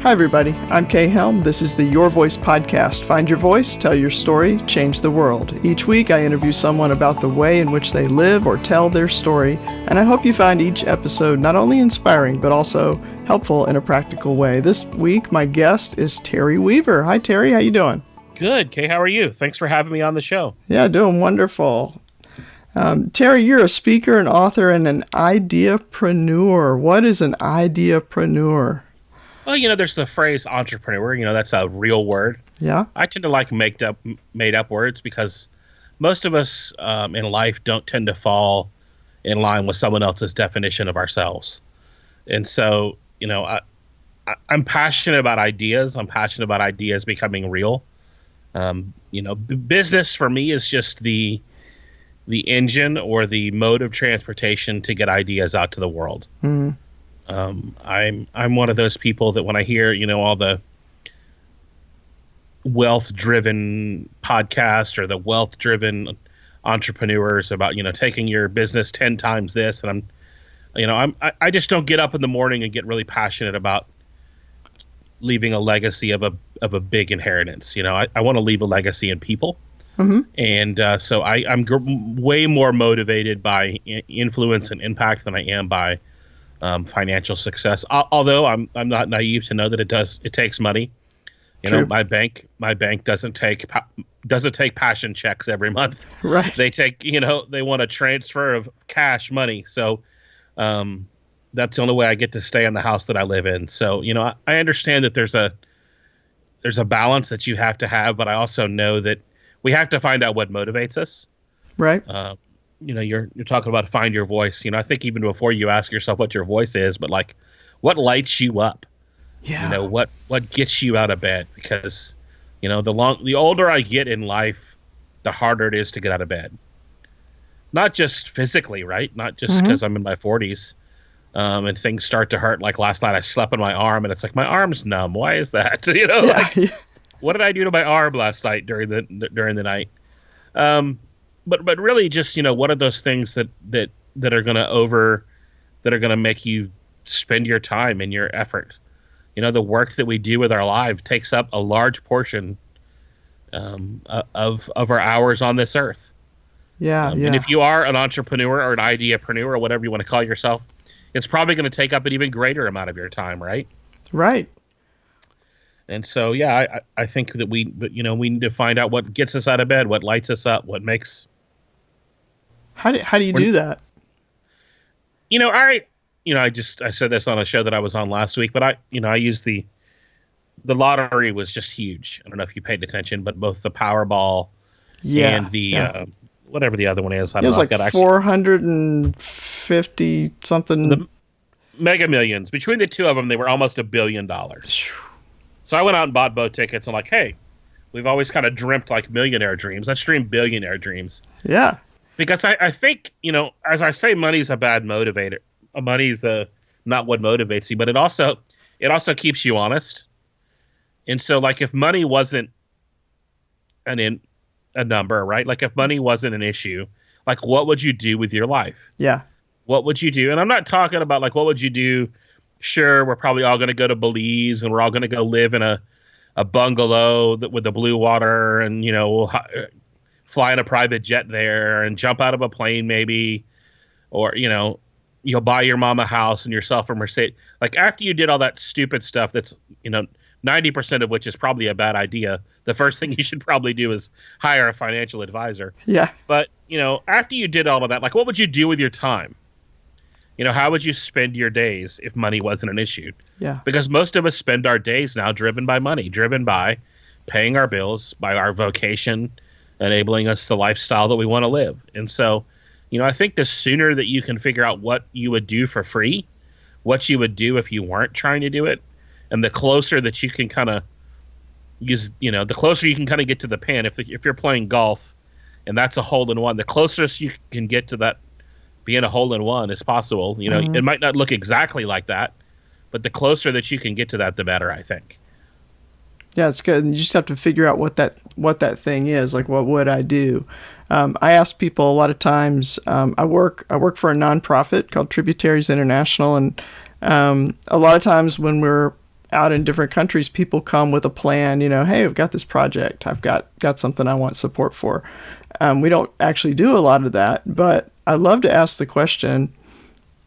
Hi, everybody. I'm Kay Helm. This is the Your Voice podcast. Find your voice, tell your story, change the world. Each week, I interview someone about the way in which they live or tell their story, and I hope you find each episode not only inspiring, but also helpful in a practical way. This week, my guest is Terry Weaver. Hi, Terry. How you doing? Good. Kay, how are you? Thanks for having me on the show. Yeah, doing wonderful. Terry, you're a speaker, an author, and an ideapreneur. What is an ideapreneur? Well, there's the phrase entrepreneur. That's a real word. Yeah. I tend to like made up words because most of us in life don't tend to fall in line with someone else's definition of ourselves. And so, I'm passionate about ideas. I'm passionate about ideas becoming real. Business for me is just the engine or the mode of transportation to get ideas out to the world. Mm-hmm. I'm one of those people that when I hear, all the wealth-driven podcasts or the wealth-driven entrepreneurs about, taking your business 10 times this, and I just don't get up in the morning and get really passionate about leaving a legacy of a big inheritance. I want to leave a legacy in people. Mm-hmm. And so I'm way more motivated by influence and impact than I am by financial success. Although I'm not naive to know that it takes money. True. My bank doesn't take passion checks every month. Right. They take, they want a transfer of cash money. So that's the only way I get to stay in the house that I live in. So, I understand that there's a balance that you have to have, but I also know that we have to find out what motivates us. Right. You're talking about find your voice. I think even before you ask yourself what your voice is, but like what lights you up? Yeah. What gets you out of bed? Because, the older I get in life, the harder it is to get out of bed. Not just physically, right? Not just because I'm in my 40s and things start to hurt. Like last night I slept on my arm and it's like my arm's numb. Why is that? What did I do to my arm last night during the night? But really just, what are those things that are going to make you spend your time and your effort? The work that we do with our lives takes up a large portion of our hours on this earth. Yeah. And if you are an entrepreneur or an ideapreneur or whatever you want to call yourself, it's probably going to take up an even greater amount of your time, right? Right. And so, I think that we need to find out what gets us out of bed, what lights us up, what makes. How do you do that? I said this on a show that I was on last week, but I used the lottery was just huge. I don't know if you paid attention, but both the Powerball and the whatever the other one is. It was like 450 something. The Mega Millions. Between the two of them, they were almost $1 billion. So I went out and bought both tickets and like, hey, we've always kind of dreamt like millionaire dreams. Let's dream billionaire dreams. Yeah. Because I think, as I say, money's a bad motivator. Money's not what motivates you, but it also keeps you honest. And so like if money wasn't a number, right? Like if money wasn't an issue, like what would you do with your life? Yeah. What would you do? And I'm not talking about like what would you do? Sure, we're probably all going to go to Belize and we're all going to go live in a bungalow with the blue water and, we'll fly in a private jet there and jump out of a plane maybe, or, you'll buy your mom a house and yourself a Mercedes. Like after you did all that stupid stuff that's, 90% of which is probably a bad idea, the first thing you should probably do is hire a financial advisor. Yeah. But, after you did all of that, like what would you do with your time? How would you spend your days if money wasn't an issue? Yeah. Because most of us spend our days now driven by money, driven by paying our bills, by our vocation, enabling us the lifestyle that we want to live. And so, I think the sooner that you can figure out what you would do for free, what you would do if you weren't trying to do it, and the closer that you can kind of use, the closer you can kind of get to the pin. If you're playing golf and that's a hole-in-one, the closest you can get to that being a hole-in-one is possible. It might not look exactly like that, but the closer that you can get to that, the better, I think. Yeah, it's good. You just have to figure out what that thing is. Like, what would I do? I ask people a lot of times. I work for a nonprofit called Tributaries International, and a lot of times when we're out in different countries, people come with a plan, hey, I've got this project. I've got something I want support for. We don't actually do a lot of that, but I love to ask the question,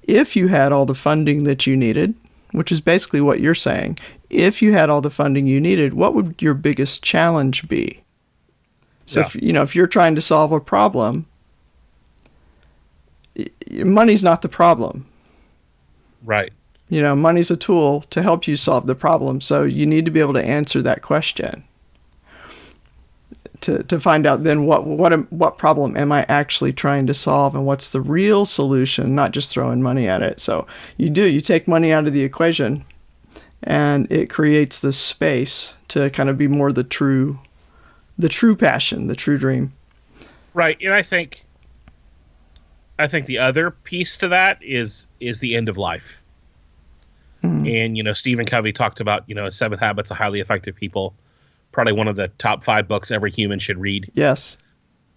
if you had all the funding that you needed, which is basically what you're saying, if you had all the funding you needed, what would your biggest challenge be? So if you're trying to solve a problem, money's not the problem. Right. Money's a tool to help you solve the problem. So you need to be able to answer that question to find out then what problem am I actually trying to solve, and what's the real solution, not just throwing money at it. So you take money out of the equation, and it creates this space to kind of be more the true passion, the true dream. Right. And I think the other piece to that is the end of life. And, Stephen Covey talked about, 7 Habits of Highly Effective People, probably one of the top 5 books every human should read. Yes.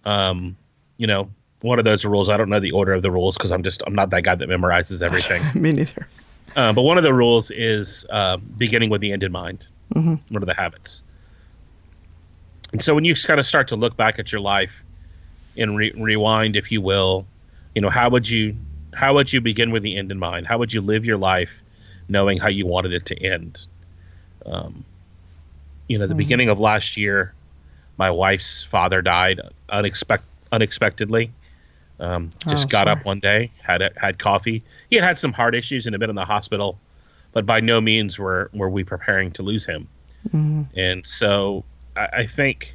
One of those rules, I don't know the order of the rules because I'm not that guy that memorizes everything. Me neither. But one of the rules is beginning with the end in mind. Mm-hmm. One of the habits. And so when you kind of start to look back at your life and rewind, if you will, how would you begin with the end in mind? How would you live your life knowing how you wanted it to end? The beginning of last year, my wife's father died unexpectedly. Got up one day, had coffee. He had some heart issues and had been in the hospital, but by no means were we preparing to lose him. Mm-hmm. And so I think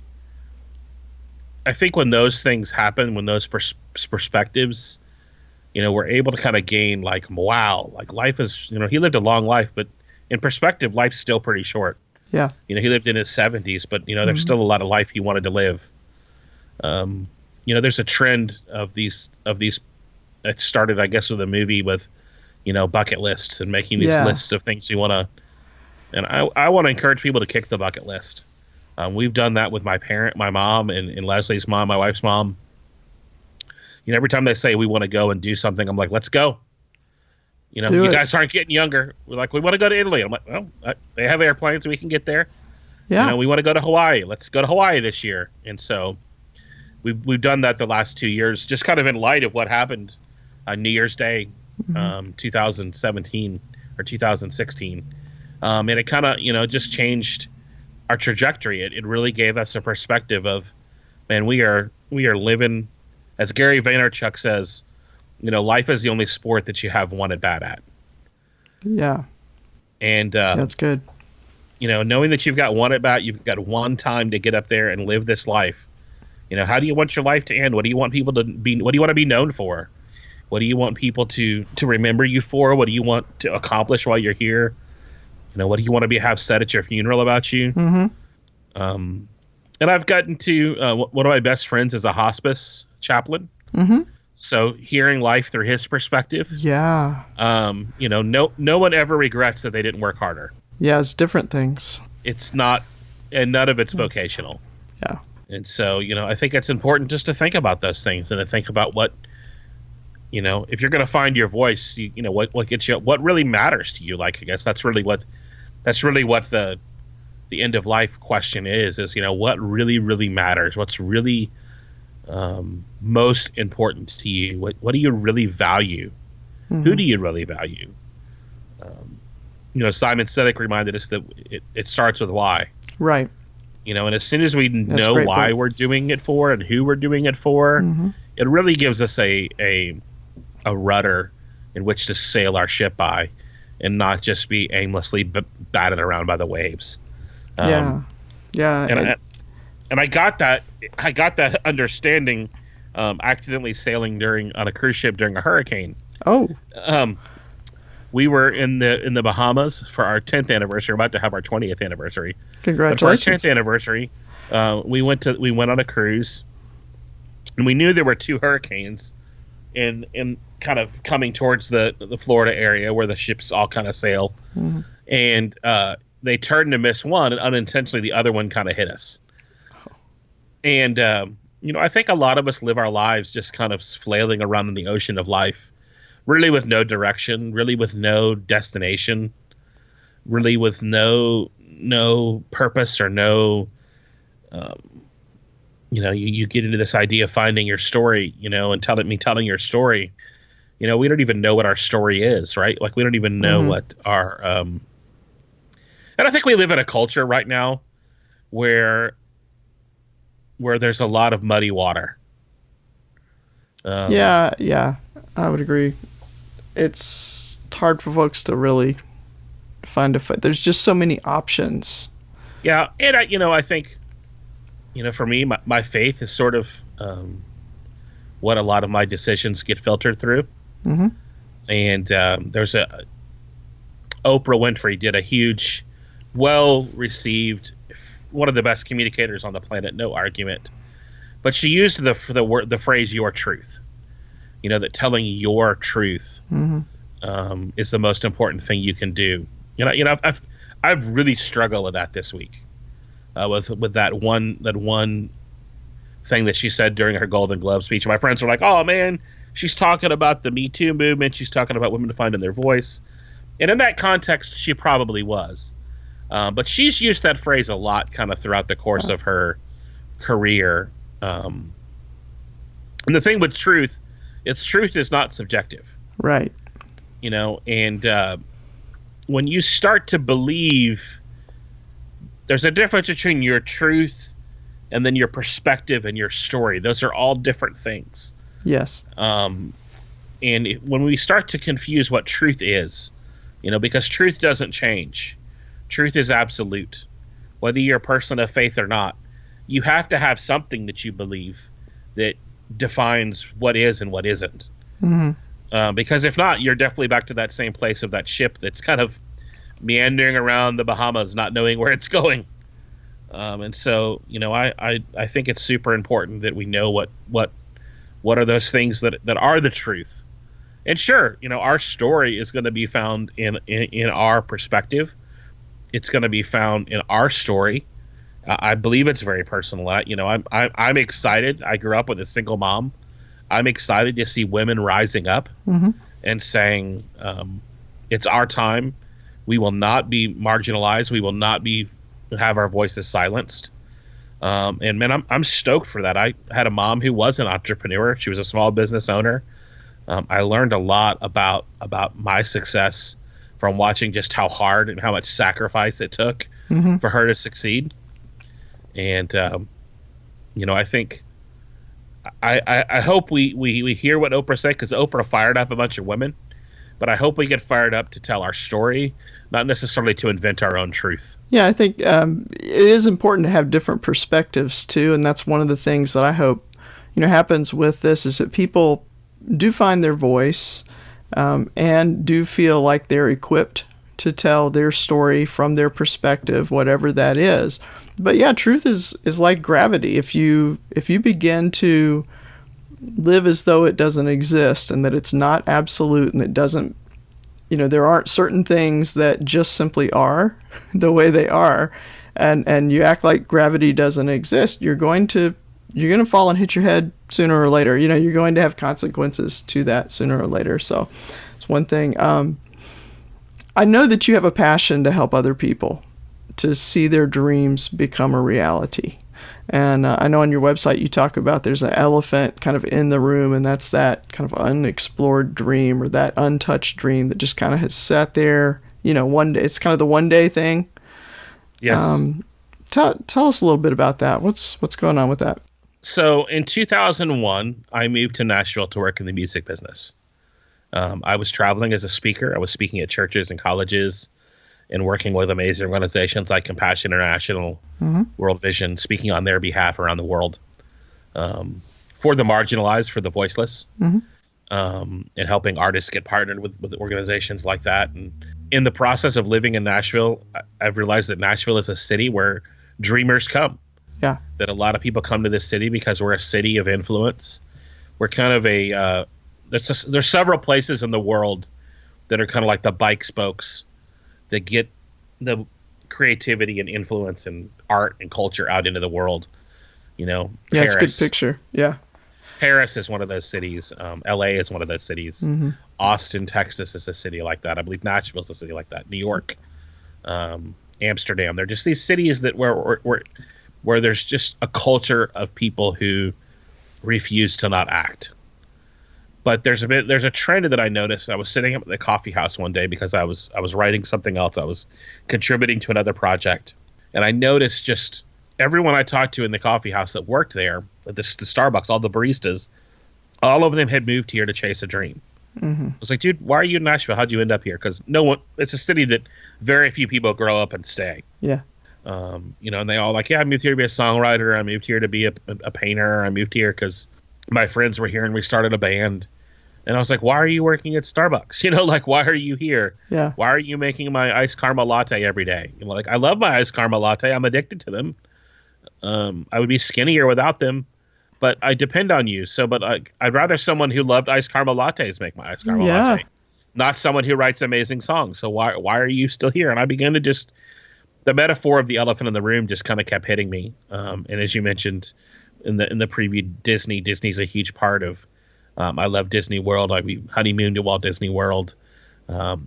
when those things happen, when those perspectives, we're able to kind of gain like, wow, like life is, he lived a long life, but in perspective, life's still pretty short. Yeah. He lived in his 70s, but there's still a lot of life he wanted to live. There's a trend of these. It started, I guess, with a movie with, bucket lists and making these lists of things you want to. And I want to encourage people to kick the bucket list. We've done that with my mom, and Leslie's mom, my wife's mom. Every time they say we want to go and do something, I'm like, let's go. You guys aren't getting younger. We're like, we want to go to Italy. I'm like, well, they have airplanes, we can get there. Yeah. We want to go to Hawaii. Let's go to Hawaii this year. And so we've done that the last 2 years, just kind of in light of what happened on New Year's Day, 2017 or 2016. And it kind of, just changed our trajectory. It really gave us a perspective of, man, we are living, as Gary Vaynerchuk says, life is the only sport that you have one at bat at. Yeah. And that's good. Knowing that you've got one at bat, you've got one time to get up there and live this life. How do you want your life to end? What do you want people to be? What do you want to be known for? What do you want people to remember you for? What do you want to accomplish while you're here? What do you want to have said at your funeral about you? Mm-hmm. And I've gotten to one of my best friends is a hospice chaplain. Mm-hmm. So hearing life through his perspective. Yeah. No one ever regrets that they didn't work harder. Yeah, it's different things. It's not, and none of it's vocational. Yeah. And so, I think it's important just to think about those things and to think about what, if you're going to find your voice, what gets you, what really matters to you. Like, I guess that's really what the end of life question is, what really, really matters? What's really most important to you? What do you really value? Mm-hmm. Who do you really value? Simon Sinek reminded us that it starts with why. Right. And as soon as we know why we're doing it for and who we're doing it for, mm-hmm. it really gives us a rudder in which to sail our ship by and not just be aimlessly batted around by the waves. Yeah. And I got that understanding accidentally sailing on a cruise ship during a hurricane. Oh. We were in the Bahamas for our 10th anniversary. We're about to have our 20th anniversary. Congratulations! For our 10th anniversary, we went on a cruise, and we knew there were 2 hurricanes, in kind of coming towards the Florida area where the ships all kind of sail, mm-hmm. and they turned to miss one, and unintentionally the other one kind of hit us. And I think a lot of us live our lives just kind of flailing around in the ocean of life, really with no direction, really with no destination. really with no purpose or no, you get into this idea of finding your story, and telling your story. We don't even know what our story is, right? Like, we don't even know what our, and I think we live in a culture right now where there's a lot of muddy water. Yeah, I would agree. It's hard for folks to really find a fit. There's just so many options. Yeah, and I think, for me, my faith is sort of what a lot of my decisions get filtered through. Mm-hmm. And there's Oprah Winfrey did a huge, well-received, one of the best communicators on the planet, no argument. But she used the phrase "your truth." That telling your truth is the most important thing you can do. I've really struggled with that this week, with that one thing that she said during her Golden Globe speech. My friends were like, "Oh man, she's talking about the Me Too movement. She's talking about women finding their voice." And in that context, she probably was. But she's used that phrase a lot kind of throughout the course of her career. And the thing with truth is not subjective. Right. And when you start to believe, there's a difference between your truth and then your perspective and your story. Those are all different things. Yes. And when we start to confuse what truth is, because truth doesn't change. Truth is absolute. Whether you're a person of faith or not, you have to have something that you believe that defines what is and what isn't. Mm-hmm. Because if not, you're definitely back to that same place of that ship that's kind of meandering around the Bahamas, not knowing where it's going. And so, I think it's super important that we know what are those things that are the truth. And sure, our story is going to be found in our perspective. It's going to be found in our story. I believe it's very personal. I'm excited. I grew up with a single mom. I'm excited to see women rising up and saying, it's our time. We will not be marginalized. We will not have our voices silenced. And man, I'm stoked for that. I had a mom who was an entrepreneur. She was a small business owner. I learned a lot about my success from watching just how hard and how much sacrifice it took for her to succeed. And, I think I hope we hear what Oprah said, because Oprah fired up a bunch of women, but I hope we get fired up to tell our story, not necessarily to invent our own truth. Yeah, I think it is important to have different perspectives too. And that's one of the things that I hope, happens with this, is that people do find their voice and do feel like they're equipped to tell their story from their perspective, whatever that is. But yeah, truth is like gravity. If you begin to live as though it doesn't exist and that it's not absolute and it doesn't, there aren't certain things that just simply are the way they are, and you act like gravity doesn't exist, you're going to fall and hit your head sooner or later. You're going to have consequences to that sooner or later. So it's one thing. I know that you have a passion to help other people to see their dreams become a reality. And I know on your website you talk about there's an elephant kind of in the room, and that's that kind of unexplored dream or that untouched dream that just kind of has sat there. One day, it's kind of the one day thing. Yes. Tell us a little bit about that. What's going on with that? So in 2001, I moved to Nashville to work in the music business. I was traveling as a speaker. I was speaking at churches and colleges and working with amazing organizations like Compassion International, World Vision, speaking on their behalf around the world for the marginalized, for the voiceless, and helping artists get partnered with organizations like that. And in the process of living in Nashville, I've realized that Nashville is a city where dreamers come. Yeah. That a lot of people come to this city because we're a city of influence. We're kind of there's several places in the world that are kind of like the bike spokes that get the creativity and influence and art and culture out into the world. Yeah, Paris. it's a good picture. Yeah. Paris is one of those cities. LA is one of those cities. Austin, Texas is a city like that. I believe Nashville is a city like that. New York. Amsterdam. They're just these cities that where there's just a culture of people who refuse to not act. But there's a trend that I noticed. I was sitting up at the coffee house one day because I was writing something else. I was contributing to another project, and I noticed just everyone I talked to in the coffee house that worked there, at the Starbucks, all the baristas, all of them had moved here to chase a dream. Mm-hmm. I was like, dude, why are you in Nashville? How'd you end up here? Because no one. It's a city that very few people grow up and stay. Yeah. And they all like, yeah, I moved here to be a songwriter. I moved here to be a painter. I moved here because my friends were here and we started a band. And I was like, why are you working at Starbucks? Like, why are you here? Yeah. Why are you making my iced caramel latte every day? Like, I love my iced caramel latte. I'm addicted to them. I would be skinnier without them, but I depend on you. So, but I'd rather someone who loved iced caramel lattes make my iced caramel latte, not someone who writes amazing songs. So why are you still here? And I began to the metaphor of the elephant in the room just kind of kept hitting me. And as you mentioned in the preview, Disney's a huge part of. I love Disney World. We honeymooned to Walt Disney World. I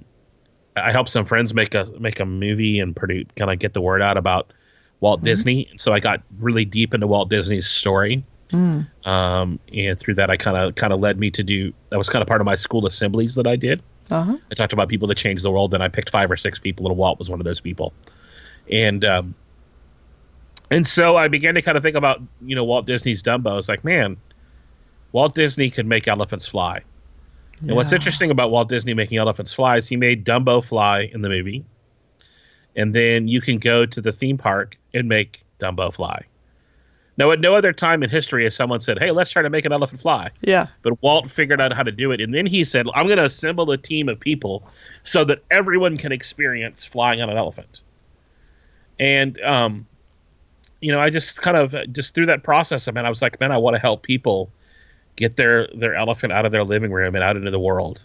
helped some friends make a movie and kind of get the word out about Walt Disney. And so I got really deep into Walt Disney's story. And through that, I kind of led me to that was kind of part of my school assemblies that I did. Uh-huh. I talked about people that changed the world, and I picked 5 or 6 people, and Walt was one of those people. And so I began to kind of think about, Walt Disney's Dumbo. I was like, man, Walt Disney could make elephants fly. And what's interesting about Walt Disney making elephants fly is he made Dumbo fly in the movie. And then you can go to the theme park and make Dumbo fly. Now, at no other time in history has someone said, hey, let's try to make an elephant fly. Yeah. But Walt figured out how to do it. And then he said, I'm going to assemble a team of people so that everyone can experience flying on an elephant. And, I just kind of just through that process, I was like, man, I want to help people get their elephant out of their living room and out into the world.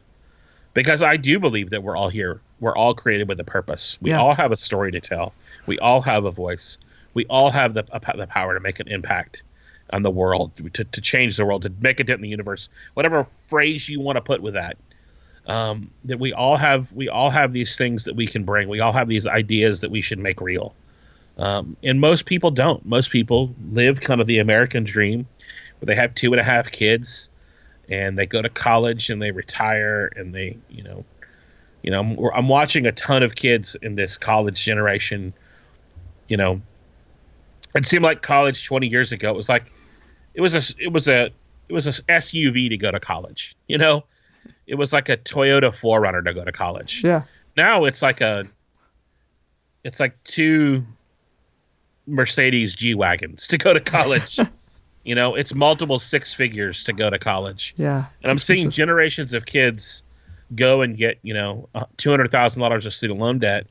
Because I do believe that we're all here. We're all created with a purpose. We all have a story to tell. We all have a voice. We all have the power to make an impact on the world, to change the world, to make a dent in the universe. Whatever phrase you want to put with that. That we all have these things that we can bring. We all have these ideas that we should make real. And most people don't. Most people live kind of the American dream, where they have 2.5 kids, and they go to college and they retire, and they, I'm watching a ton of kids in this college generation. It seemed like college 20 years ago. It was like, it was a SUV to go to college. It was like a Toyota 4Runner to go to college. Yeah. Now it's like 2 Mercedes G-Wagons to go to college. It's multiple 6 figures to go to college. Yeah. And I'm seeing generations of kids go and get, $200,000 of student loan debt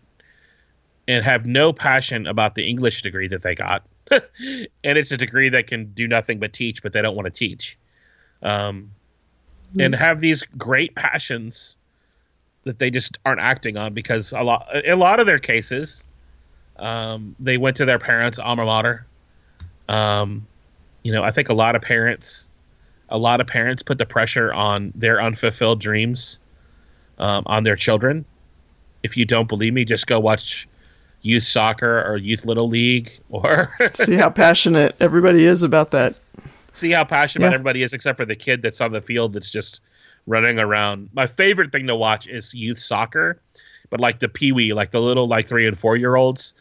and have no passion about the English degree that they got. And it's a degree that can do nothing but teach, but they don't want to teach. And have these great passions that they just aren't acting on because a lot of their cases, they went to their parents' alma mater. I think a lot of parents put the pressure on their unfulfilled dreams on their children. If you don't believe me, just go watch youth soccer or youth little league, or see how passionate everybody is about that. See how passionate everybody is, except for the kid that's on the field that's just running around. My favorite thing to watch is youth soccer, but like the peewee, like the little 3 and 4 year olds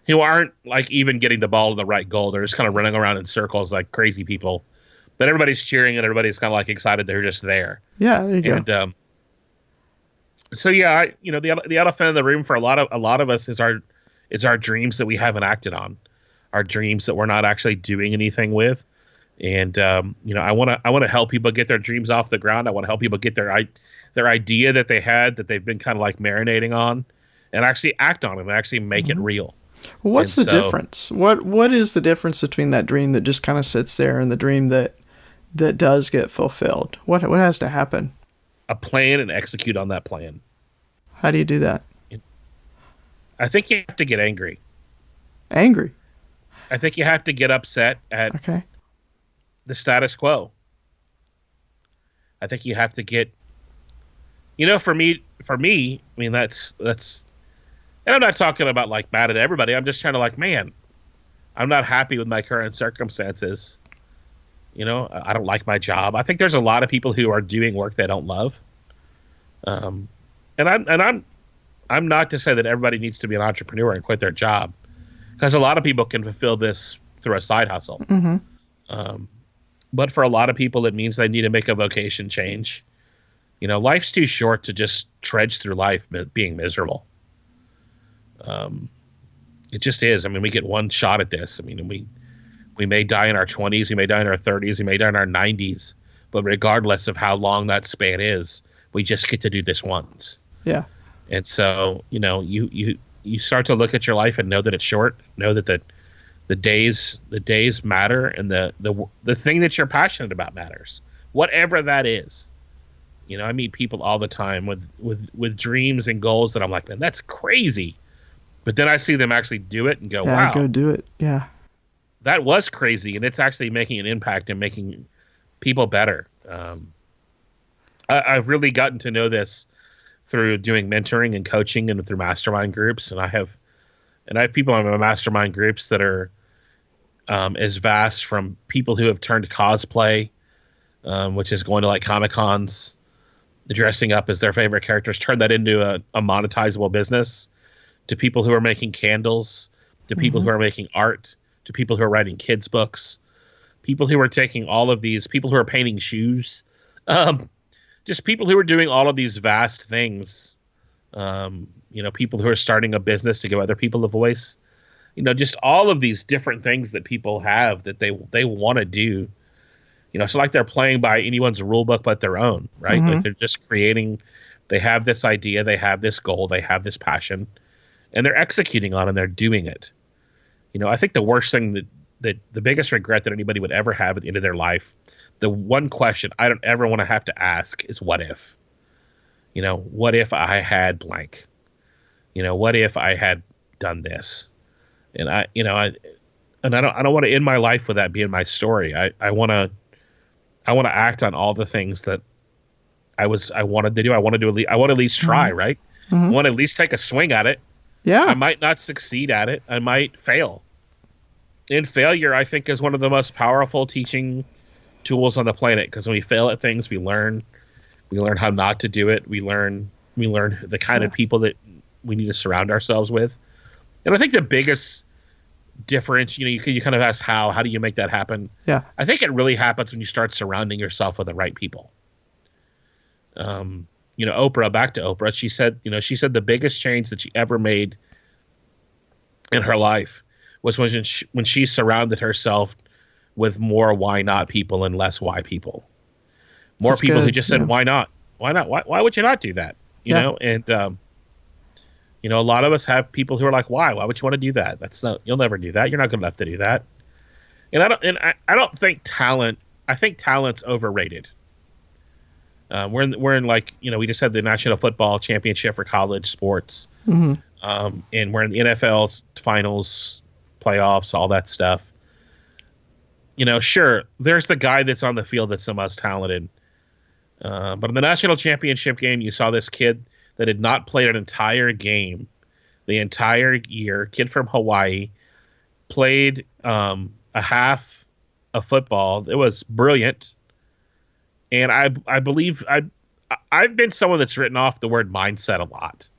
who aren't even getting the ball to the right goal. They're just kind of running around in circles like crazy people. But everybody's cheering and everybody's kind of excited they're just there. Yeah, there you go. And so the elephant in the room for a lot of us is our dreams that we haven't acted on, our dreams that we're not actually doing anything with. And I want to help people get their dreams off the ground. I want to help people get their idea that they had that they've been kind of marinating on, and actually act on it and actually make it real. Well, what's the difference? What is the difference between that dream that just kind of sits there and the dream that does get fulfilled? What has to happen? A plan and execute on that plan. How do you do that? I think you have to get angry. Angry? I think you have to get upset at the status quo. I think you have to get, for me, that's And I'm not talking about like mad at everybody. I'm just trying to like, man, I'm not happy with my current circumstances. I don't like my job. I think there's a lot of people who are doing work they don't love. Um, and I'm not to say that everybody needs to be an entrepreneur and quit their job, because a lot of people can fulfill this through a side hustle. Mm-hmm. But for a lot of people, it means they need to make a vocation change. Life's too short to just trudge through life being miserable. It just is. I mean, we get one shot at this. I mean, we may die in our 20s, we may die in our 30s, we may die in our 90s, but regardless of how long that span is, we just get to do this once. Yeah. And so, you start to look at your life and know that it's short, know that the days matter, and the thing that you're passionate about matters, whatever that is. I meet people all the time with dreams and goals that I'm like, man, that's crazy. But then I see them actually do it and go, wow, go do it. Yeah. That was crazy. And it's actually making an impact and making people better. I've really gotten to know this through doing mentoring and coaching and through mastermind groups. And I have people in my mastermind groups that are as vast from people who have turned cosplay, which is going to like Comic-Cons, dressing up as their favorite characters, turn that into a monetizable business, to people who are making candles, to people who are making art, to people who are writing kids' books, people who are taking all of these, people who are painting shoes, just people who are doing all of these vast things, people who are starting a business to give other people a voice, just all of these different things that people have that they want to do. So like they're playing by anyone's rule book but their own, right? Like they're just creating, they have this idea, they have this goal, they have this passion, and they're executing on it, and they're doing it. I think the worst thing that the biggest regret that anybody would ever have at the end of their life, the one question I don't ever want to have to ask is what if? What if I had blank? What if I had done this? And I don't want to end my life with that being my story. I want to act on all the things that I wanted to do. I want to at least try, right? I want to at least take a swing at it. Yeah. I might not succeed at it. I might fail. And failure, I think, is one of the most powerful teaching tools on the planet, because when we fail at things, we learn how not to do it. We learn the kind of people that we need to surround ourselves with. And I think the biggest difference, you kind of ask how do you make that happen? Yeah. I think it really happens when you start surrounding yourself with the right people. Oprah, back to Oprah, she said the biggest change that she ever made in her life was when she surrounded herself with more why not people and less why people. More That's people good. who just said, why not? Why not? Why would you not do that? And a lot of us have people who are like, why would you want to do that? You'll never do that. You're not good enough to do that. And I don't think I think talent's overrated. We're in like, we just had the National Football Championship for college sports. And we're in the NFL finals, playoffs, all that stuff. Sure, there's the guy that's on the field that's the most talented. But in the national championship game, you saw this kid that had not played an entire game the entire year, kid from Hawaii, played a half of football. It was brilliant. And I believe I've been someone that's written off the word mindset a lot.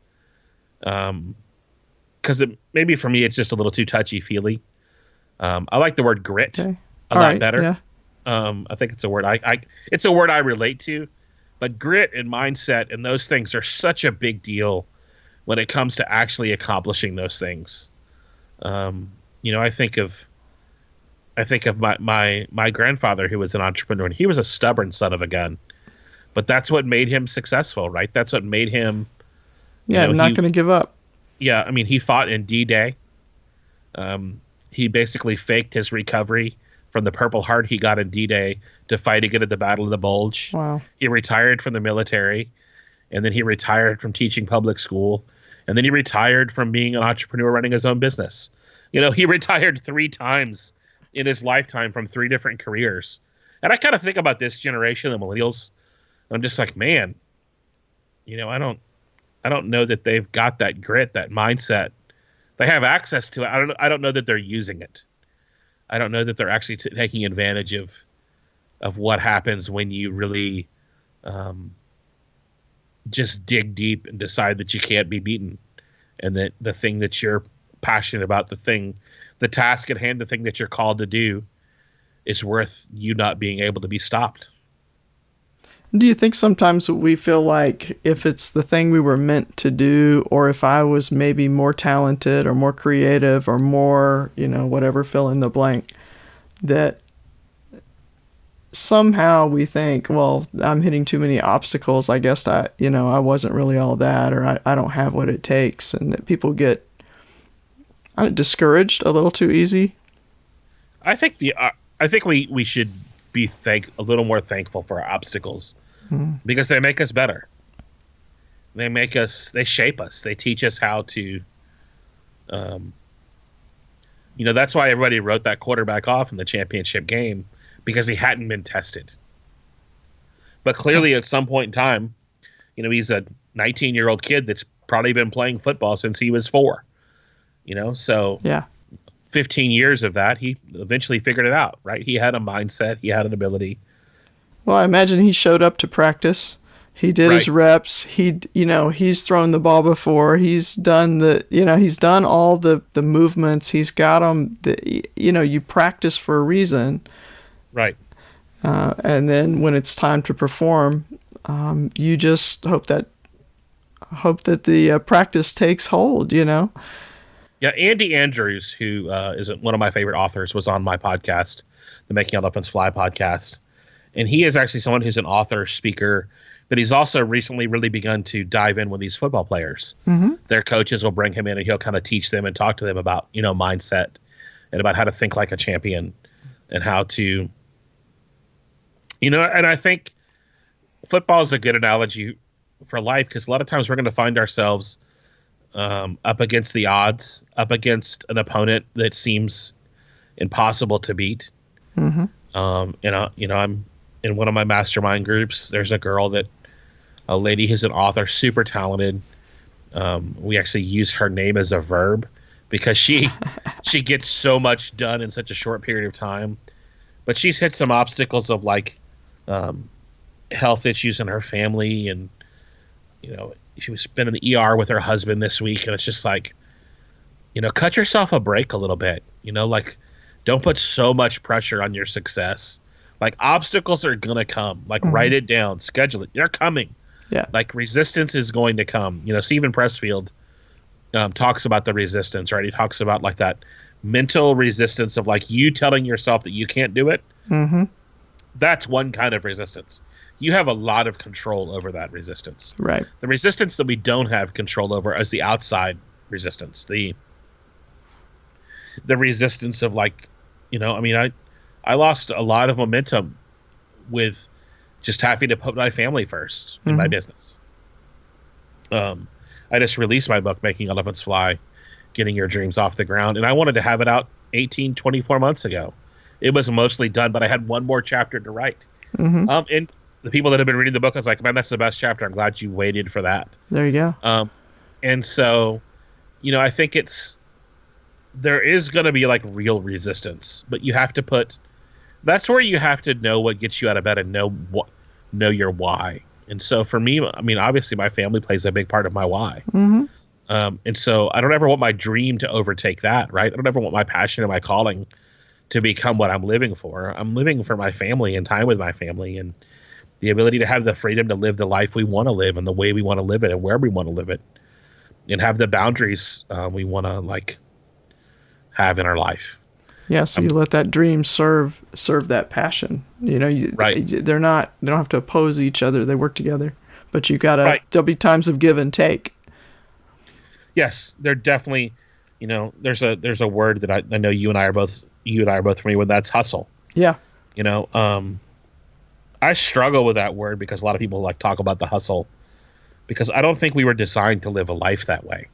Because maybe for me, it's just a little too touchy-feely. I like the word grit a lot better. Yeah. I think it's a word it's a word I relate to. But grit and mindset and those things are such a big deal when it comes to actually accomplishing those things. I think of my grandfather, who was an entrepreneur, and he was a stubborn son of a gun. But that's what made him successful, right? That's what made him not going to give up. Yeah, I mean, he fought in D-Day. He basically faked his recovery from the Purple Heart he got in D-Day to fight again at the Battle of the Bulge. Wow. He retired from the military, and then he retired from teaching public school, and then he retired from being an entrepreneur running his own business. He retired 3 times in his lifetime from 3 different careers. And I kind of think about this generation, the millennials. I'm just like, man, I I don't know that they've got that grit, that mindset. They have access to it. I don't know that they're using it. I don't know that they're actually taking advantage of what happens when you really just dig deep and decide that you can't be beaten, and that the thing that you're passionate about, the task at hand, the thing that you're called to do, is worth you not being able to be stopped. Do you think sometimes we feel like if it's the thing we were meant to do, or if I was maybe more talented or more creative or more, whatever, fill in the blank, that somehow we think, well, I'm hitting too many obstacles. I guess I wasn't really all that, or I don't have what it takes, and that people get discouraged a little too easy? I think we should be a little more thankful for our obstacles, because they make us better. They shape us. They teach us how to, that's why everybody wrote that quarterback off in the championship game, because he hadn't been tested. But clearly at some point in time, he's a 19-year-old kid that's probably been playing football since he was 4, so yeah. 15 years of that, he eventually figured it out, right? He had a mindset, he had an ability. Well, I imagine he showed up to practice. He did his reps. He's thrown the ball before. He's done he's done all the movements. He's got them. You practice for a reason. Right. And then when it's time to perform, you just hope that the practice takes hold, Yeah, Andy Andrews, who is one of my favorite authors, was on my podcast, the Making Elephants Fly podcast. And he is actually someone who's an author, speaker, but he's also recently really begun to dive in with these football players. Mm-hmm. Their coaches will bring him in and he'll kind of teach them and talk to them about, mindset and about how to think like a champion and how to, and I think football is a good analogy for life, because a lot of times we're going to find ourselves up against the odds, up against an opponent that seems impossible to beat. Mm-hmm. I'm in one of my mastermind groups. There's a lady who's an author, super talented. We actually use her name as a verb because she gets so much done in such a short period of time. But she's hit some obstacles of health issues in her family, and she was been in the ER with her husband this week, and it's just cut yourself a break a little bit. Don't put so much pressure on your success. Obstacles are gonna come. Write it down, schedule it. They're coming. Yeah. Resistance is going to come. Stephen Pressfield talks about the resistance, right? He talks about that mental resistance of you telling yourself that you can't do it. Mm-hmm. That's one kind of resistance. You have a lot of control over that resistance. Right. The resistance that we don't have control over is the outside resistance. The resistance of I lost a lot of momentum with just having to put my family first in my business. I just released my book, Making Elephants Fly, Getting Your Dreams Off the Ground, and I wanted to have it out 24 months ago. It was mostly done, but I had one more chapter to write. Mm-hmm. And the people that have been reading the book, I was like, man, that's the best chapter. I'm glad you waited for that. There you go. And so, I think there is going to be real resistance, but you have to that's where you have to know what gets you out of bed and know your why. And so for me, obviously my family plays a big part of my why. Mm-hmm. And so I don't ever want my dream to overtake that, right? I don't ever want my passion and my calling to become what I'm living for. I'm living for my family and time with my family, and the ability to have the freedom to live the life we want to live and the way we want to live it and where we want to live it, and have the boundaries we want to have in our life. Yeah, so you let that dream serve that passion. Right. They don't have to oppose each other. They work together. But you gotta. There'll be times of give and take. Yes, they're definitely. There's a word that I know you and I are both familiar with. That's hustle. Yeah. I struggle with that word because a lot of people talk about the hustle, because I don't think we were designed to live a life that way.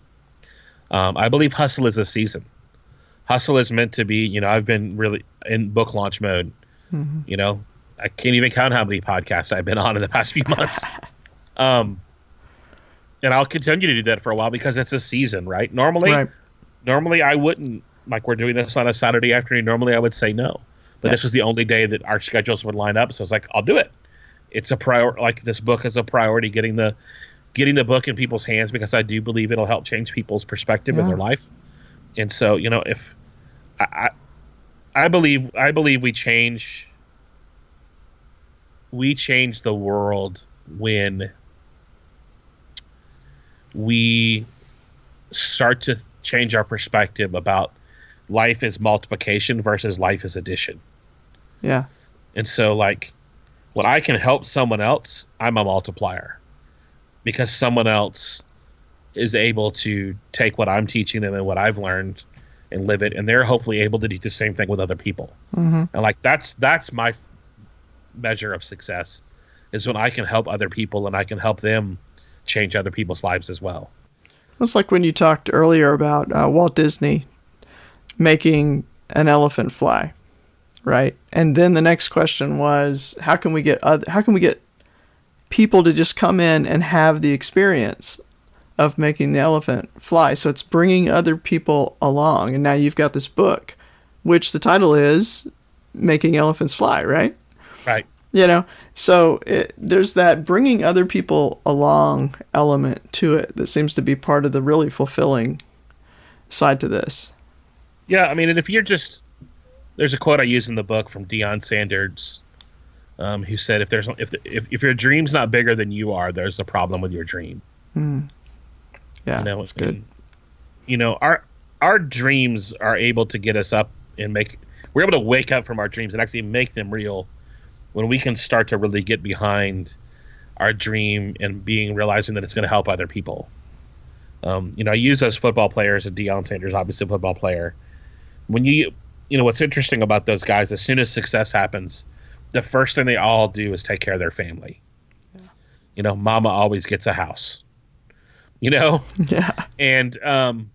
I believe hustle is a season. Hustle is meant to be, I've been really in book launch mode. Mm-hmm. I can't even count how many podcasts I've been on in the past few months. and I'll continue to do that for a while because it's a season, right? Normally I wouldn't, like we're doing this on a Saturday afternoon. Normally I would say no, but this was the only day that our schedules would line up. So I was like, I'll do it. It's a priority. Like this book is a priority. Getting the book in people's hands because I do believe it'll help change people's perspective in their life. And so, if I believe we change the world when we start to change our perspective about life as multiplication versus life as addition. Yeah. And so, like, when I can help someone else, I'm a multiplier because someone else is able to take what I'm teaching them and what I've learned and live it, and they're hopefully able to do the same thing with other people. And like that's my measure of success, is when I can help other people and I can help them change other people's lives as well. It's like when you talked earlier about Walt Disney making an elephant fly, right? And then the next question was, how can we get people to just come in and have the experience of making the elephant fly? So it's bringing other people along. And now you've got this book, which the title is Making Elephants Fly, right? Right. So there's that bringing other people along element to it that seems to be part of the really fulfilling side to this. Yeah, I mean, and if you're just, there's a quote I use in the book from Deion Sanders, who said, if your dream's not bigger than you are, there's a problem with your dream. Yeah, that's good. And, our dreams are able to get us up and we're able to wake up from our dreams and actually make them real when we can start to really get behind our dream and realizing that it's going to help other people. I use those football players, and Deion Sanders, obviously a football player. When what's interesting about those guys, as soon as success happens, the first thing they all do is take care of their family. Yeah. Mama always gets a house, Yeah. And, and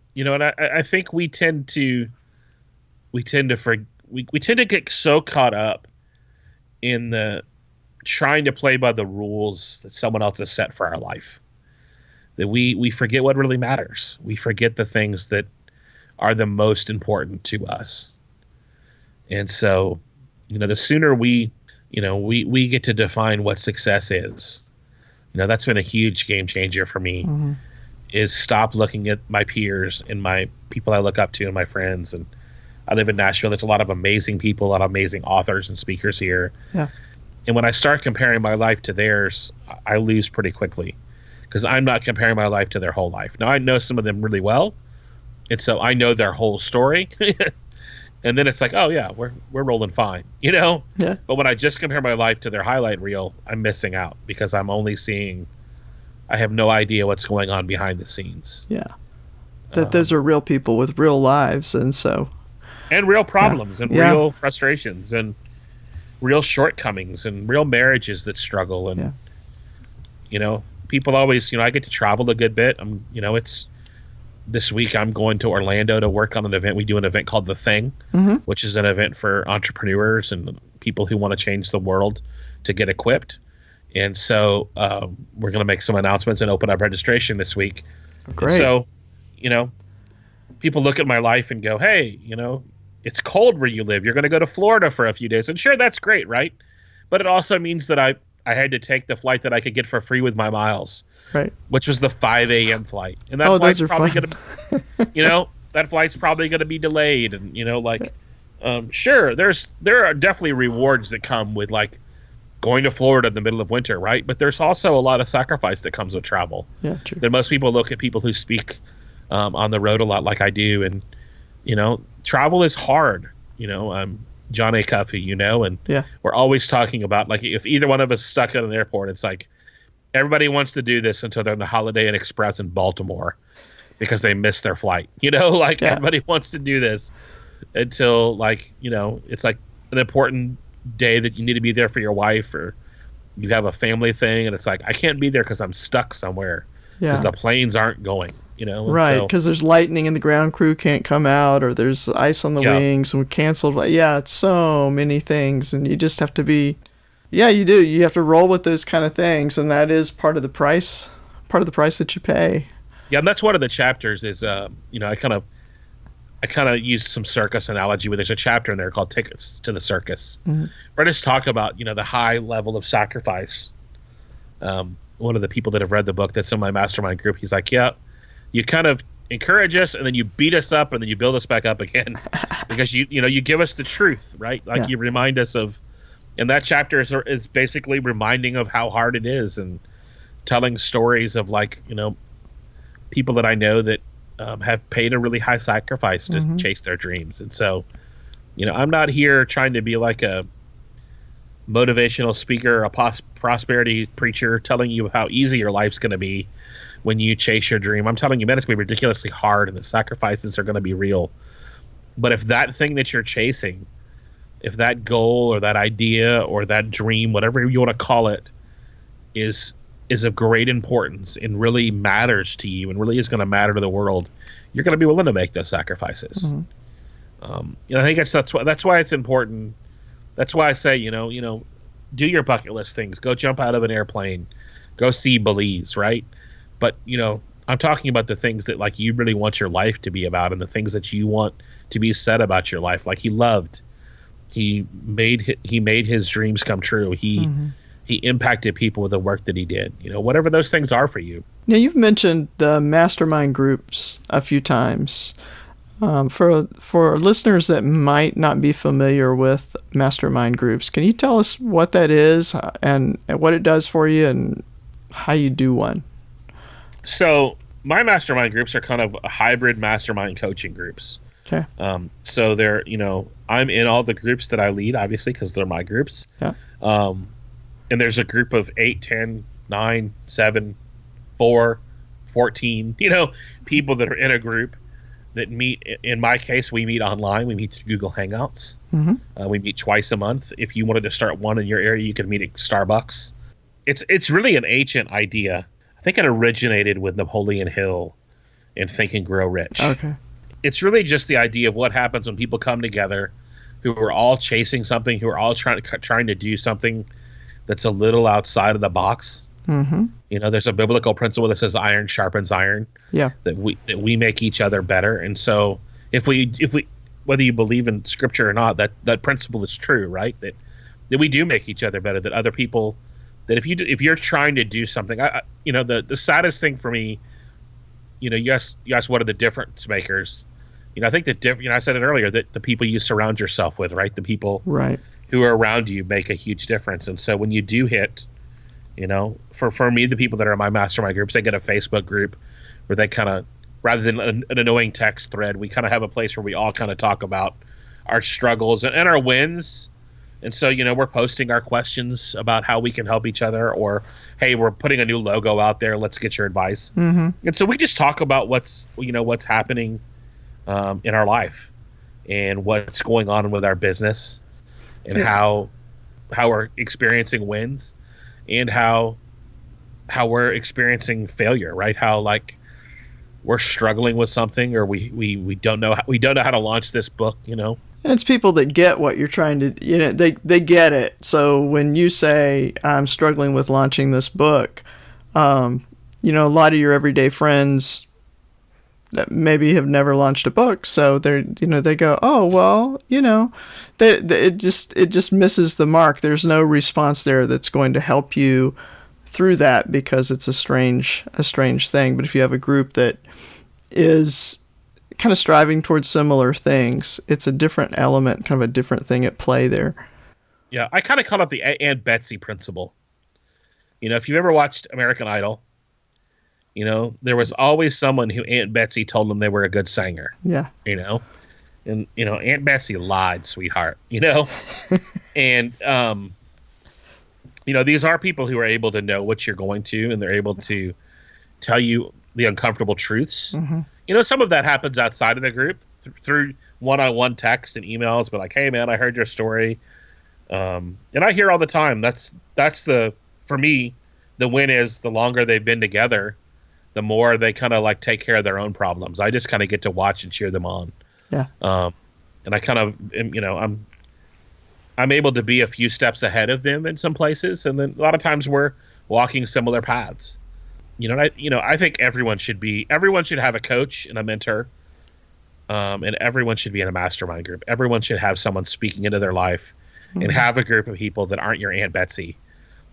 I think we tend to get so caught up in the trying to play by the rules that someone else has set for our life that we forget what really matters. We forget the things that are the most important to us. And so, the sooner we get to define what success is, that's been a huge game changer for me, is stop looking at my peers and my people I look up to and my friends. And I live in Nashville. There's a lot of amazing people, a lot of amazing authors and speakers here. Yeah. And when I start comparing my life to theirs, I lose pretty quickly because I'm not comparing my life to their whole life. Now, I know some of them really well, and so I know their whole story. And then it's like, oh, yeah, we're rolling fine, Yeah. But when I just compare my life to their highlight reel, I'm missing out because I'm only seeing – I have no idea what's going on behind the scenes. Yeah. That those are real people with real lives, and so – and real problems and real frustrations and real shortcomings and real marriages that struggle. And, people always, I get to travel a good bit. It's this week I'm going to Orlando to work on an event. We do an event called The Thing, which is an event for entrepreneurs and people who want to change the world to get equipped. And so we're going to make some announcements and open up registration this week. Great. So, people look at my life and go, hey, it's cold where you live. You're going to go to Florida for a few days. And sure, that's great, right? But it also means that I had to take the flight that I could get for free with my miles, right? Which was the 5 a.m. flight. And that flight's probably going to, that flight's probably going to be delayed. And, sure, there are definitely rewards that come with like going to Florida in the middle of winter, right? But there's also a lot of sacrifice that comes with travel. Yeah, true. That most people look at people who speak on the road a lot like I do, and travel is hard. I'm John A. Cuff, who and we're always talking about, like, if either one of us is stuck at an airport, it's like everybody wants to do this until they're in the Holiday Inn Express in Baltimore because they missed their flight. Everybody wants to do this until, like, it's like an important day that you need to be there for your wife, or you have a family thing, and it's like, I can't be there because I'm stuck somewhere because the planes aren't going. Right, because there's lightning and the ground crew can't come out, or there's ice on the wings and we canceled. Yeah, it's so many things, and you just have to be Yeah, you do. You have to roll with those kind of things, and that is part of the price that you pay. Yeah, and that's one of the chapters is, I kind of used some circus analogy where there's a chapter in there called Tickets to the Circus. Mm-hmm. Where I just talk about, the high level of sacrifice. One of the people that have read the book that's in my mastermind group, he's like, yeah, you kind of encourage us and then you beat us up and then you build us back up again because you give us the truth, right? Like you remind us of, and that chapter is basically reminding of how hard it is and telling stories of people that I know that have paid a really high sacrifice to chase their dreams. And so, I'm not here trying to be like a motivational speaker, a prosperity preacher telling you how easy your life's going to be when you chase your dream. I'm telling you, man, it's going to be ridiculously hard and the sacrifices are going to be real. But if that thing that you're chasing, if that goal or that idea or that dream, whatever you want to call it, is of great importance and really matters to you and really is going to matter to the world, you're going to be willing to make those sacrifices. Mm-hmm. I think that's why it's important. That's why I say, do your bucket list things. Go jump out of an airplane. Go see Belize, right? But, I'm talking about the things that you really want your life to be about and the things that you want to be said about your life. Like he made his dreams come true. He impacted people with the work that he did. Whatever those things are for you. Now, you've mentioned the mastermind groups a few times. For listeners that might not be familiar with mastermind groups, can you tell us what that is and what it does for you and how you do one? So my mastermind groups are kind of hybrid mastermind coaching groups. Okay. So they're, I'm in all the groups that I lead, obviously, because they're my groups. Yeah. And there's a group of 8, 10, 9, 7, 4, 14, people that are in a group that meet. In my case, we meet online. We meet through Google Hangouts. Mm-hmm. We meet twice a month. If you wanted to start one in your area, you can meet at Starbucks. It's really an ancient idea. I think it originated with Napoleon Hill in Think and Grow Rich. Okay. It's really just the idea of what happens when people come together who are all chasing something, who are all trying to do something that's a little outside of the box. Mm-hmm. There's a biblical principle that says iron sharpens iron. Yeah. That we make each other better. And so if we whether you believe in scripture or not, that principle is true, right? That we do make each other better, that other people, that if you're trying to do something, the saddest thing for me, you asked what are the difference makers. I think I said it earlier, that the people you surround yourself with, right? The people who are around you make a huge difference. And so when you do hit, for me, the people that are in my mastermind groups, they get a Facebook group where they kind of, rather than an annoying text thread, we kind of have a place where we all kind of talk about our struggles and our wins. And so, we're posting our questions about how we can help each other, or, hey, we're putting a new logo out there. Let's get your advice. Mm-hmm. And so we just talk about what's happening in our life and what's going on with our business and how we're experiencing wins and how we're experiencing failure, right? How we're struggling with something, or we don't know how to launch this book, And it's people that get what you're trying to, they get it. So when you say, I'm struggling with launching this book, a lot of your everyday friends that maybe have never launched a book, so they go, oh, well, it just misses the mark. There's no response there that's going to help you through that, because it's a strange thing. But if you have a group that is kind of striving towards similar things, it's a different element, kind of a different thing at play there. Yeah, I kind of call it the Aunt Betsy principle. If you've ever watched American Idol, there was always someone who Aunt Betsy told them they were a good singer. Yeah. And Aunt Betsy lied, sweetheart. And these are people who are able to know what you're going to, and they're able to tell you the uncomfortable truths. Mm-hmm. Some of that happens outside of the group through one-on-one text and emails, but hey man, I heard your story. And I hear all the time, that's for me, the win is the longer they've been together, the more they kind of take care of their own problems. I just kind of get to watch and cheer them on. Yeah. And I kind of, I'm able to be a few steps ahead of them in some places, and then a lot of times we're walking similar paths. I think everyone should have a coach and a mentor, and everyone should be in a mastermind group. Everyone should have someone speaking into their life, and have a group of people that aren't your Aunt Betsy,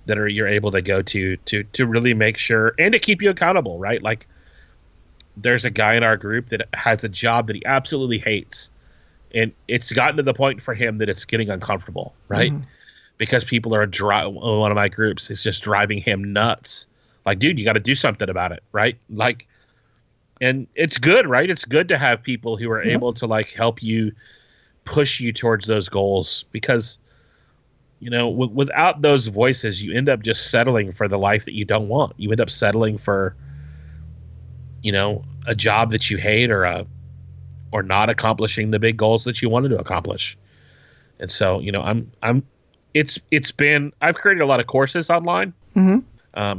you're able to go to really make sure and to keep you accountable, right? Like, there's a guy in our group that has a job that he absolutely hates, and it's gotten to the point for him that it's getting uncomfortable, right? Because people are one of my groups is just driving him nuts. Like, dude, you got to do something about it, right? Like, and it's good, right? It's good to have people who are able to like help you push you towards those goals, because without those voices, you end up just settling for the life that you don't want. You end up settling for, a job that you hate, or not accomplishing the big goals that you wanted to accomplish. And so, I've created a lot of courses online, and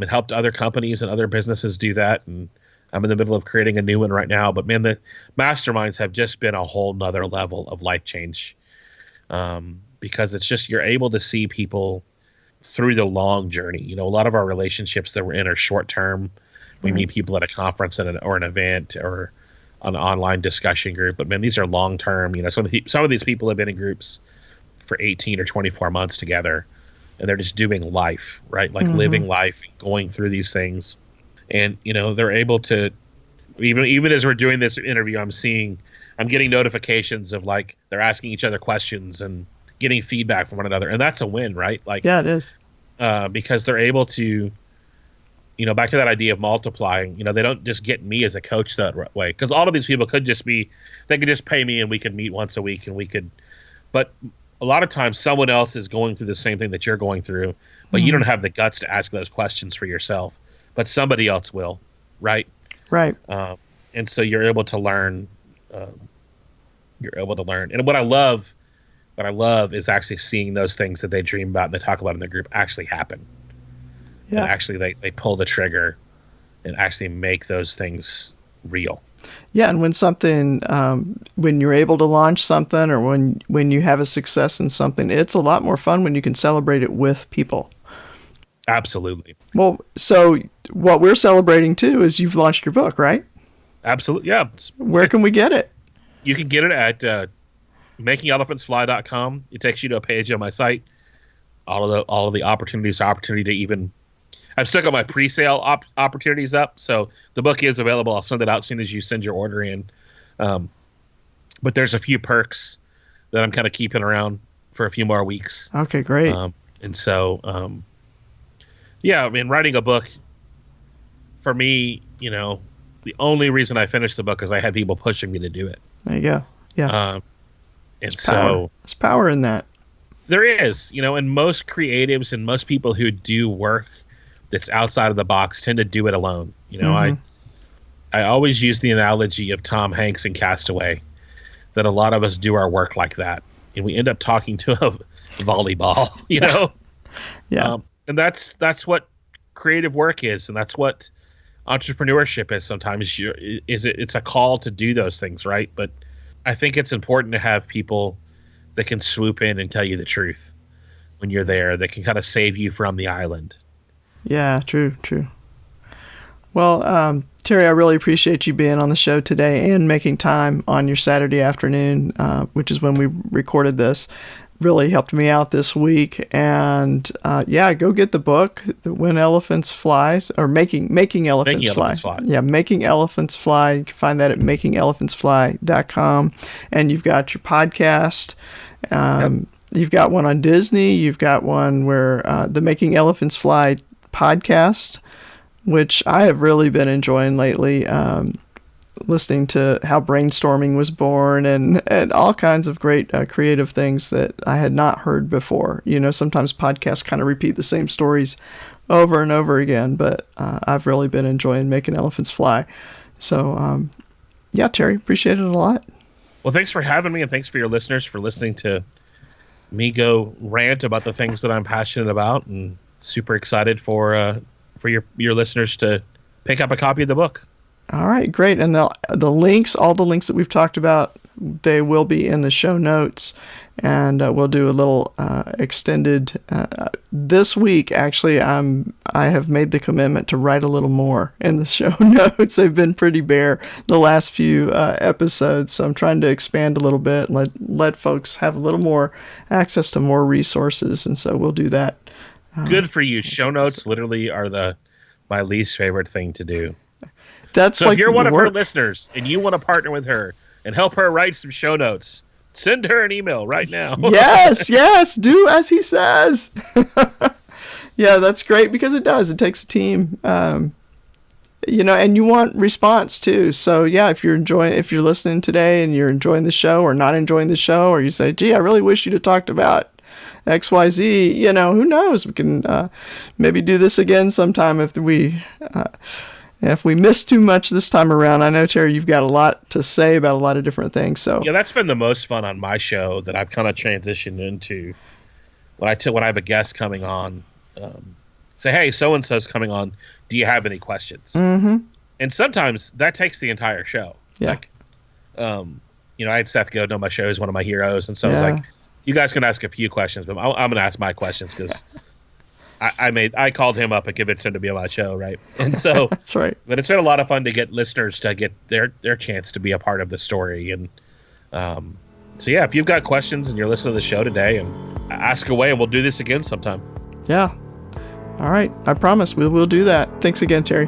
helped other companies and other businesses do that. And I'm in the middle of creating a new one right now, but man, the masterminds have just been a whole nother level of life change. Because it's just, you're able to see people through the long journey. A lot of our relationships that we're in are short term. We meet people at a conference or an event or an online discussion group, but man, these are long term. Some of these people have been in groups for 18 or 24 months together, and they're just doing life, right? Like living life, going through these things. And, they're able to, even as we're doing this interview, I'm getting notifications of like, they're asking each other questions and getting feedback from one another. And that's a win, right? Like, yeah, it is. Because they're able to, back to that idea of multiplying, they don't just get me as a coach that way. Because all of these people they could just pay me and we could meet once a week but a lot of times someone else is going through the same thing that you're going through, but you don't have the guts to ask those questions for yourself, but somebody else will. Right. Right. And so you're able to learn, And what I love is actually seeing those things that they dream about and they talk about in the group actually happen. Yeah. And actually they pull the trigger and actually make those things real. Yeah. And when something, when you're able to launch something, or when you have a success in something, it's a lot more fun when you can celebrate it with people. Absolutely. Well, so what we're celebrating too is you've launched your book, right? Absolutely. Yeah. Where can we get it? You can get it at makingelefantsfly.com. It takes you to a page on my site. All of the opportunity to even, I've stuck on my pre-sale opportunities up. So the book is available. I'll send it out as soon as you send your order in. But there's a few perks that I'm kind of keeping around for a few more weeks. Okay, great. And so, yeah, I mean, writing a book for me, the only reason I finished the book is I had people pushing me to do it. There you go. Yeah. And there's power in that. There is, and most creatives and most people who do work that's outside of the box tend to do it alone. I always use the analogy of Tom Hanks in Castaway, that a lot of us do our work like that, and we end up talking to a volleyball, Yeah. And that's what creative work is, and that's what entrepreneurship is. Sometimes it's a call to do those things, right? But I think it's important to have people that can swoop in and tell you the truth when you're there, that can kind of save you from the island. Yeah, true. Well, Terry, I really appreciate you being on the show today and making time on your Saturday afternoon, which is when we recorded this. Really helped me out this week. And go get the book, When Elephants Fly, or Making Elephants Fly. Yeah, Making Elephants Fly. You can find that at makingelefantsfly.com. And you've got your podcast. You've got one on Disney. You've got one where the Making Elephants Fly podcast, which I have really been enjoying lately, listening to how brainstorming was born and all kinds of great creative things that I had not heard before. Sometimes podcasts kind of repeat the same stories over and over again, but I've really been enjoying Making Elephants Fly. So, Terry, appreciate it a lot. Well, thanks for having me, and thanks for your listeners for listening to me go rant about the things that I'm passionate about, and super excited for your listeners to pick up a copy of the book. All right, great. And the links, all the links that we've talked about they will be in the show notes, and we'll do a little extended. This week, actually, I have made the commitment to write a little more in the show notes. They've been pretty bare the last few episodes, so I'm trying to expand a little bit and let folks have a little more access to more resources, and so we'll do that. Good for you. Show notes literally are my least favorite thing to do. That's so like if you're one of her listeners and you want to partner with her and help her write some show notes, send her an email right now. Yes, do as he says. Yeah, that's great because it does. It takes a team, and you want response too. So yeah, if you're listening today and you're enjoying the show or not enjoying the show, or you say, gee, I really wish you'd have talked about XYZ, who knows? We can maybe do this again sometime if we missed too much this time around. I know, Terry, you've got a lot to say about a lot of different things. So yeah, that's been the most fun on my show that I've kind of transitioned into. When I have a guest coming on, say, hey, so-and-so's coming on. Do you have any questions? Mm-hmm. And sometimes that takes the entire show. It's yeah. like, I had Seth Godin on my show. He's one of my heroes. And so it's like, you guys can ask a few questions, but I'm going to ask my questions because I called him up and convinced him to be on my show, right? And so that's right. But it's been a lot of fun to get listeners to get their chance to be a part of the story. And so yeah, if you've got questions and you're listening to the show today, and ask away, and we'll do this again sometime. Yeah. All right. I promise we will do that. Thanks again, Terry.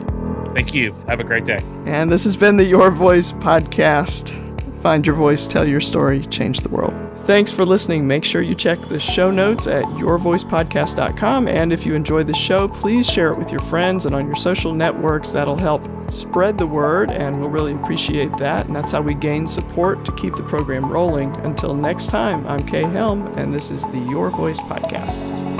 Thank you. Have a great day. And this has been the Your Voice podcast. Find your voice, tell your story, change the world. Thanks for listening. Make sure you check the show notes at yourvoicepodcast.com. And if you enjoyed the show, please share it with your friends and on your social networks. That'll help spread the word, and we'll really appreciate that. And that's how we gain support to keep the program rolling. Until next time, I'm Kay Helm, and this is the Your Voice Podcast.